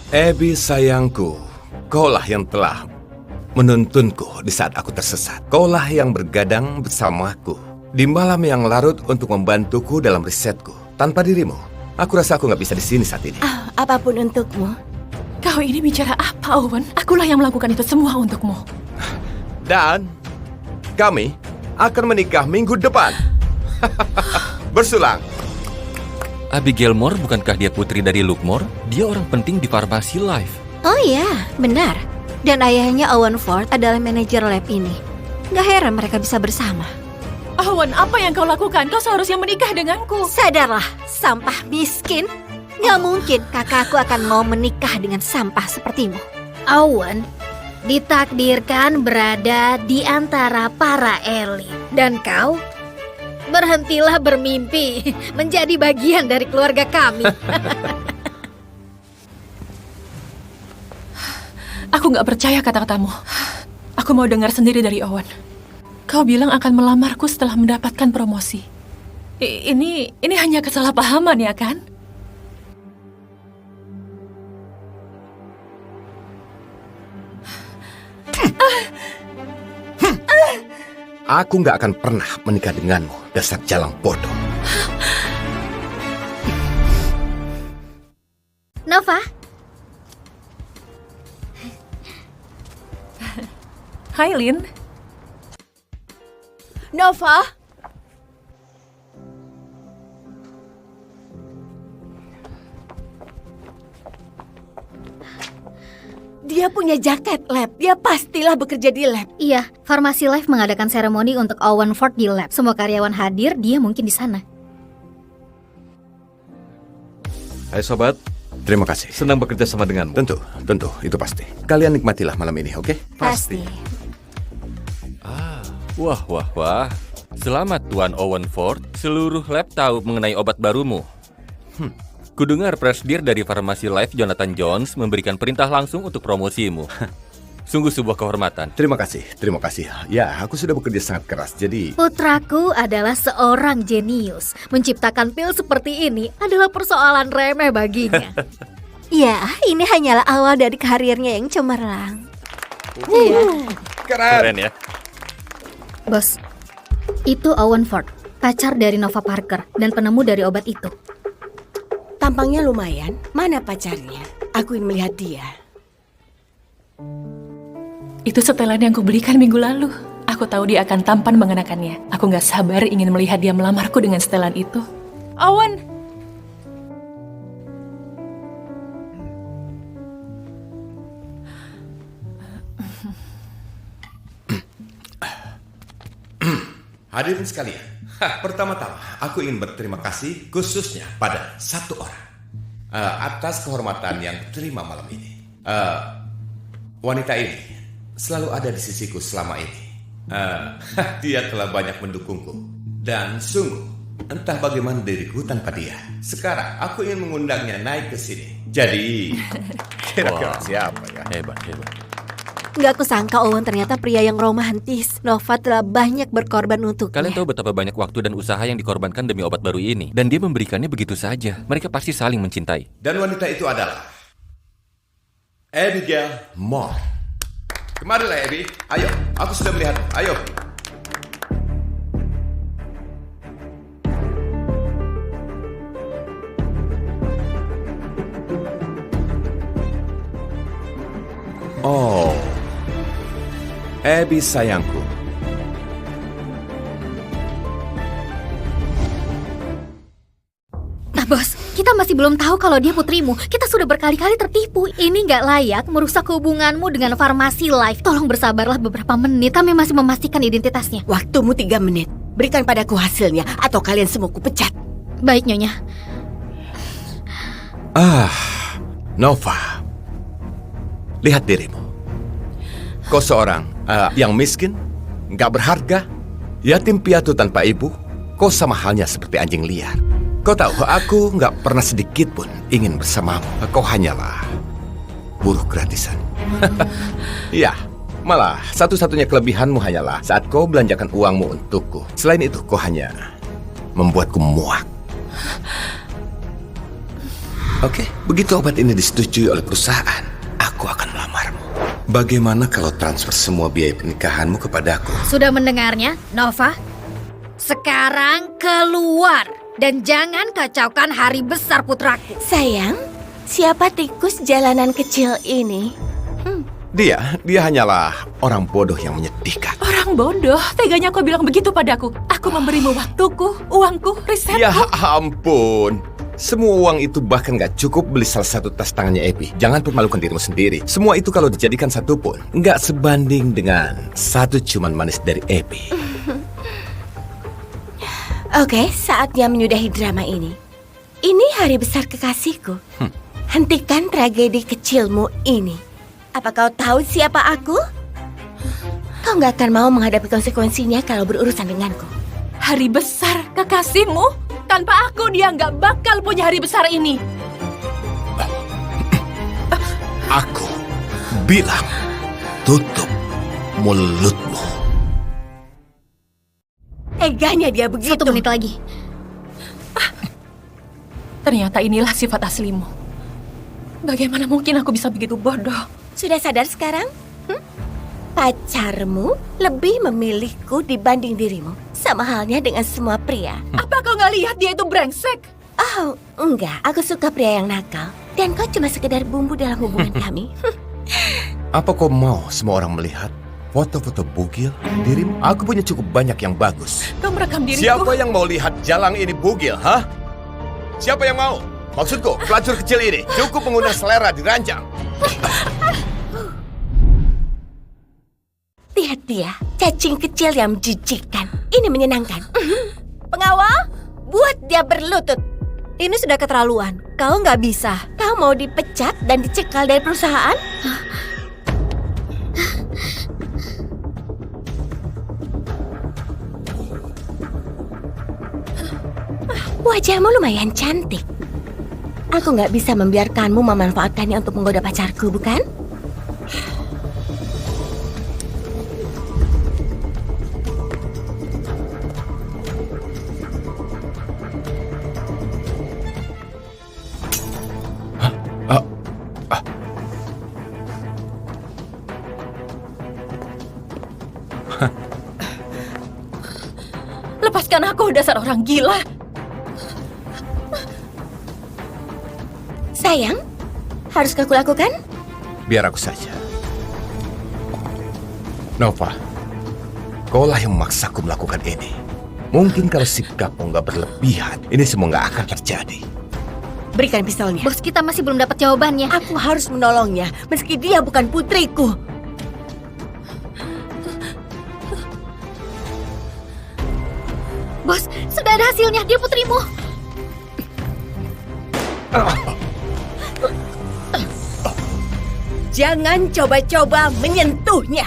Abby sayangku, kaulah yang telah menuntunku di saat aku tersesat. Kaulah yang bergadang bersamaku di malam yang larut untuk membantuku dalam risetku. Tanpa dirimu, aku rasa aku nggak bisa di sini saat ini. Apapun untukmu. Kau ini bicara apa, Owen? Akulah yang melakukan itu semua untukmu. Dan kami akan menikah minggu depan. Bersulang. Abigail Moore bukankah dia putri dari Lookmore? Dia orang penting di Farmasi Life. Oh iya, benar. Dan ayahnya Owen Ford adalah manajer lab ini. Gak heran mereka bisa bersama. Owen, apa yang kau lakukan? Kau seharusnya menikah denganku. Sadarlah, sampah miskin. Gak mungkin kakakku akan mau menikah dengan sampah sepertimu. Owen ditakdirkan berada di antara para elit. Dan kau, berhentilah bermimpi menjadi bagian dari keluarga kami. Aku nggak percaya kata-katamu. Aku mau dengar sendiri dari Owen. Kau bilang akan melamarku setelah mendapatkan promosi. Ini hanya kesalahpahaman, ya kan? Aku nggak akan pernah menikah denganmu, dasar jalang bodoh. Nova, Hai, Lin. Nova? Dia punya jaket lab. Dia pastilah bekerja di lab. iya, Farmasi Life mengadakan seremoni untuk Owen Ford di lab. Semua karyawan hadir, dia mungkin di sana. Hai sobat, Terima kasih. senang bekerja sama denganmu. Tentu, itu pasti. Kalian nikmatilah malam ini, oke? Pasti. Wah. Selamat Tuan Owen Ford. Seluruh lab tahu mengenai obat barumu. Kudengar presidir dari Farmasi Life Jonathan Jones memberikan perintah langsung untuk promosimu. Sungguh sebuah kehormatan. Terima kasih. Ya, aku sudah bekerja sangat keras, jadi... Putraku adalah seorang jenius. Menciptakan pil seperti ini adalah persoalan remeh baginya. Ya, ini hanyalah awal dari karirnya yang cemerlang. Keren ya. Bos, itu Owen Ford, pacar dari Nova Parker dan penemu dari obat itu. Tampangnya lumayan. Mana pacarnya? Aku ingin melihat dia. Itu setelan yang kubelikan minggu lalu. Aku tahu dia akan tampan mengenakannya. Aku nggak sabar ingin melihat dia melamarku dengan setelan itu. Owen! Hadirin sekalian, pertama-tama aku ingin berterima kasih khususnya pada satu orang atas kehormatan yang terima malam ini. Wanita ini selalu ada di sisiku selama ini. Dia telah banyak mendukungku dan sungguh entah bagaimana diriku tanpa dia. Sekarang aku ingin mengundangnya naik ke sini. Jadi kira-kira siapa ya? Hebat. Nggak kusangka Owen ternyata pria yang romantis. Nova telah banyak berkorban untuknya. Kalian tahu betapa banyak waktu dan usaha yang dikorbankan demi obat baru ini. Dan dia memberikannya begitu saja. Mereka pasti saling mencintai. Dan wanita itu adalah Abigail Moore. Kemarilah Abby, ayo, aku sudah melihat. Ayo. Oh, Abby sayangku. Nah bos, kita masih belum tahu kalau dia putrimu. Kita sudah berkali-kali tertipu. Ini nggak layak merusak hubunganmu dengan Farmasi Life. Tolong bersabarlah beberapa menit. Kami masih memastikan identitasnya. Waktumu 3 menit. Berikan padaku hasilnya atau kalian semua kupecat. Baik, Nyonya. Nova, lihat dirimu. Kau seorang yang miskin, nggak berharga, yatim piatu tanpa ibu. Kau sama halnya seperti anjing liar. Kau tahu, aku nggak pernah sedikit pun ingin bersamamu. Kau hanyalah buruh gratisan. Iya, malah satu-satunya kelebihanmu hanyalah saat kau belanjakan uangmu untukku. Selain itu, kau hanya membuatku muak. Oke, begitu obat ini disetujui oleh perusahaan, aku akan melamarmu. Bagaimana kalau transfer semua biaya pernikahanmu kepadaku? Sudah mendengarnya, Nova? Sekarang keluar dan jangan kacaukan hari besar putraku. Sayang, siapa tikus jalanan kecil ini? Dia hanyalah orang bodoh yang menyedihkan. Orang bodoh, teganya kau bilang begitu padaku. Aku memberimu waktuku, uangku, risetku. Ya ampun. Semua uang itu bahkan gak cukup beli salah satu tas tangannya Epi. Jangan permalukan dirimu sendiri. Semua itu kalau dijadikan satu pun gak sebanding dengan satu ciuman manis dari Epi. Oke, saatnya menyudahi drama ini. Ini hari besar kekasihku. Hentikan tragedi kecilmu ini. Apa kau tahu siapa aku? Kau nggak akan mau menghadapi konsekuensinya kalau berurusan denganku. Hari besar kekasihmu? Tanpa aku dia nggak bakal punya hari besar ini. Aku bilang tutup mulutmu. Teganya dia begitu. 1 menit lagi. Ternyata inilah sifat aslimu. Bagaimana mungkin aku bisa begitu bodoh? Sudah sadar sekarang? Pacarmu lebih memilihku dibanding dirimu. Sama halnya dengan semua pria. Apa kau nggak lihat dia itu brengsek? Oh, enggak. Aku suka pria yang nakal. Dan kau cuma sekedar bumbu dalam hubungan kami. Apa kau mau semua orang melihat foto-foto bugil dirimu? Aku punya cukup banyak yang bagus. Kau merekam diriku. Siapa yang mau lihat jalang ini bugil, hah? Siapa yang mau? Maksudku, pelacur kecil ini cukup mengundang selera diranjang. Lihat dia, cacing kecil yang menjijikkan. Ini menyenangkan. Pengawal, buat dia berlutut. Ini sudah keterlaluan. Kau nggak bisa. Kau mau dipecat dan dicekal dari perusahaan? Wajahmu lumayan cantik. Aku nggak bisa membiarkanmu memanfaatkannya untuk menggoda pacarku, bukan? Lepaskan aku, dasar orang gila. Sayang, haruskah kulakukan? Biar aku saja. Nova, kaulah yang memaksaku melakukan ini. Mungkin kalau sikapmu nggak berlebihan, ini semua nggak akan terjadi. Berikan pistolnya. Bos kita masih belum dapat jawabannya. Aku harus menolongnya, meski dia bukan putriku. Bos, sudah ada hasilnya. Dia putrimu. Jangan coba-coba menyentuhnya.